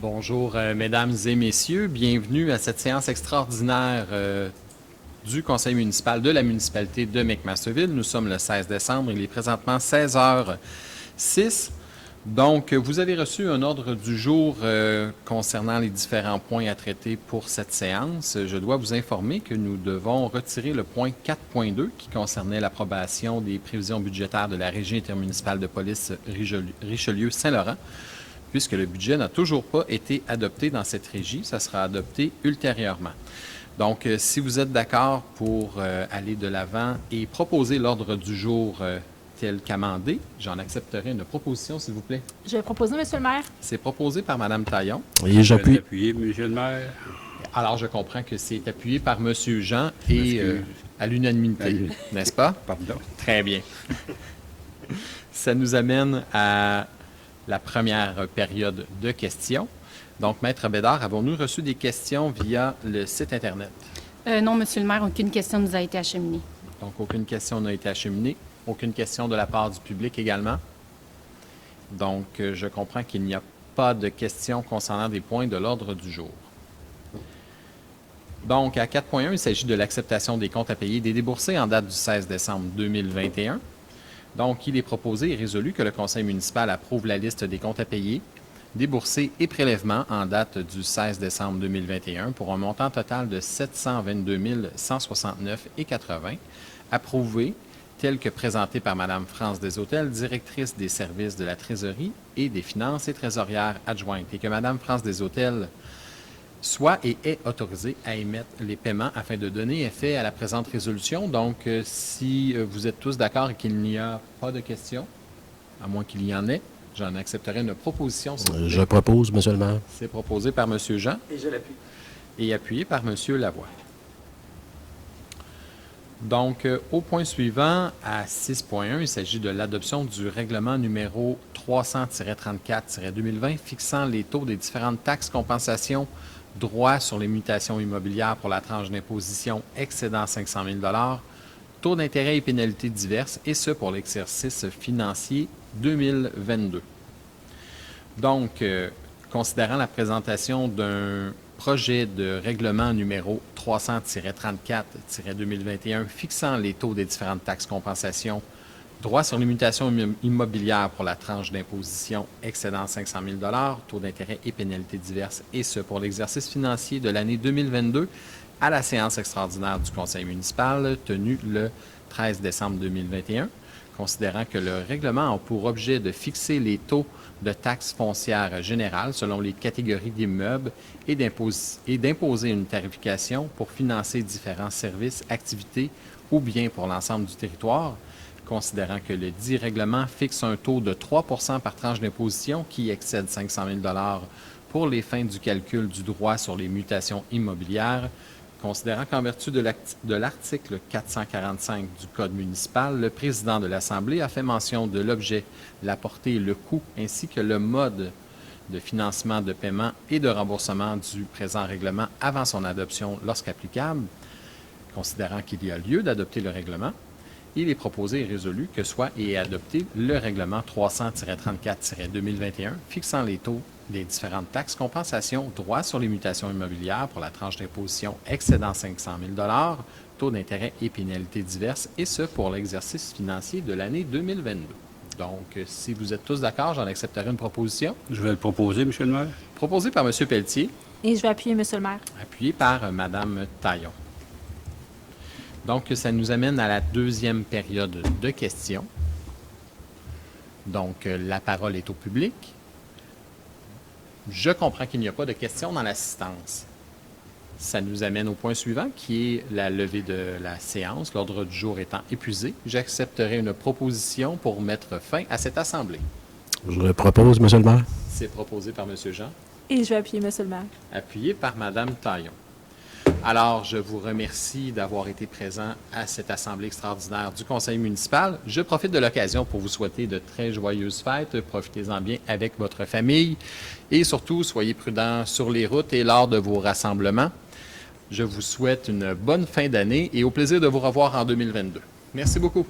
Bonjour, mesdames et messieurs. Bienvenue à cette séance extraordinaire du Conseil municipal de la municipalité de McMasterville. Nous sommes le 16 décembre. Il est présentement 16h06. Donc, vous avez reçu un ordre du jour concernant les différents points à traiter pour cette séance. Je dois vous informer que nous devons retirer le point 4.2 qui concernait l'approbation des prévisions budgétaires de la Régie intermunicipale de police Richelieu-Saint-Laurent, puisque le budget n'a toujours pas été adopté dans cette régie. Ça sera adopté ultérieurement. Donc, si vous êtes d'accord pour aller de l'avant et proposer l'ordre du jour tel qu'amendé, j'en accepterai une proposition, s'il vous plaît. Je vais proposer, Monsieur le maire. C'est proposé par Mme Taillon. Oui, j'appuie. Appuyé, Monsieur le maire. Alors, je comprends que c'est appuyé par M. Jean et à l'unanimité, n'est-ce pas? Pardon. Très bien. Ça nous amène à la première période de questions. Donc, Maître Bédard, avons-nous reçu des questions via le site Internet? Non, Monsieur le maire, aucune question ne nous a été acheminée. Donc, aucune question n'a été acheminée. Aucune question de la part du public également. Donc, je comprends qu'il n'y a pas de questions concernant des points de l'ordre du jour. Donc, à 4.1, il s'agit de l'acceptation des comptes à payer des déboursés en date du 16 décembre 2021. Donc, il est proposé et résolu que le conseil municipal approuve la liste des comptes à payer, déboursés et prélèvements en date du 16 décembre 2021 pour un montant total de 722 169,80, approuvé tel que présenté par Mme France Deshôtels, directrice des services de la trésorerie et des finances et trésorière adjointe, et que Mme France Deshôtels soit et est autorisée à émettre les paiements afin de donner effet à la présente résolution. Donc, si vous êtes tous d'accord et qu'il n'y a pas de questions, à moins qu'il y en ait, j'en accepterai une proposition. Je propose, Monsieur le maire. C'est proposé par M. Jean. Et je l'appuie. Et appuyé par M. Lavoie. Donc, au point suivant, à 6.1, il s'agit de l'adoption du règlement numéro 300-34-2020 fixant les taux des différentes taxes, compensations, droits sur les mutations immobilières pour la tranche d'imposition excédant 500 000 taux d'intérêt et pénalités diverses, et ce pour l'exercice financier 2022. Donc, considérant la présentation d'un projet de règlement numéro 300-34-2021 fixant les taux des différentes taxes, compensations, droits sur les mutations immobilières pour la tranche d'imposition excédant 500 000 taux d'intérêt et pénalités diverses, et ce pour l'exercice financier de l'année 2022 à la séance extraordinaire du conseil municipal tenue le 13 décembre 2021. Considérant que le règlement a pour objet de fixer les taux de taxes foncières générales selon les catégories d'immeubles et d'imposer une tarification pour financer différents services, activités ou biens pour l'ensemble du territoire, considérant que le dit règlement fixe un taux de 3 % par tranche d'imposition qui excède 500 000 pour les fins du calcul du droit sur les mutations immobilières, considérant qu'en vertu de l'article 445 du Code municipal, le président de l'Assemblée a fait mention de l'objet, la portée, le coût, ainsi que le mode de financement de paiement et de remboursement du présent règlement avant son adoption lorsqu'applicable, considérant qu'il y a lieu d'adopter le règlement, il est proposé et résolu que soit et est adopté le règlement 300-34-2021 fixant les taux des différentes taxes, compensations, droits sur les mutations immobilières pour la tranche d'imposition excédant 500 000 taux d'intérêt et pénalités diverses, et ce pour l'exercice financier de l'année 2022. Donc, si vous êtes tous d'accord, j'en accepterai une proposition. Je vais le proposer, Monsieur le maire. Proposée par M. Pelletier, Et je vais appuyer, Monsieur le maire. appuyé par Mme Taillon. Donc, ça nous amène à la deuxième période de questions. Donc, la parole est au public. Je comprends qu'il n'y a pas de questions dans l'assistance. Ça nous amène au point suivant, qui est la levée de la séance, l'ordre du jour étant épuisé. J'accepterai une proposition pour mettre fin à cette assemblée. Je le propose, Monsieur le maire. C'est proposé par M. Jean, Et je vais appuyer, Monsieur le maire. appuyé par Mme Taillon. Alors, je vous remercie d'avoir été présent à cette assemblée extraordinaire du conseil municipal. Je profite de l'occasion pour vous souhaiter de très joyeuses fêtes. Profitez-en bien avec votre famille et surtout, soyez prudents sur les routes et lors de vos rassemblements. Je vous souhaite une bonne fin d'année et au plaisir de vous revoir en 2022. Merci beaucoup.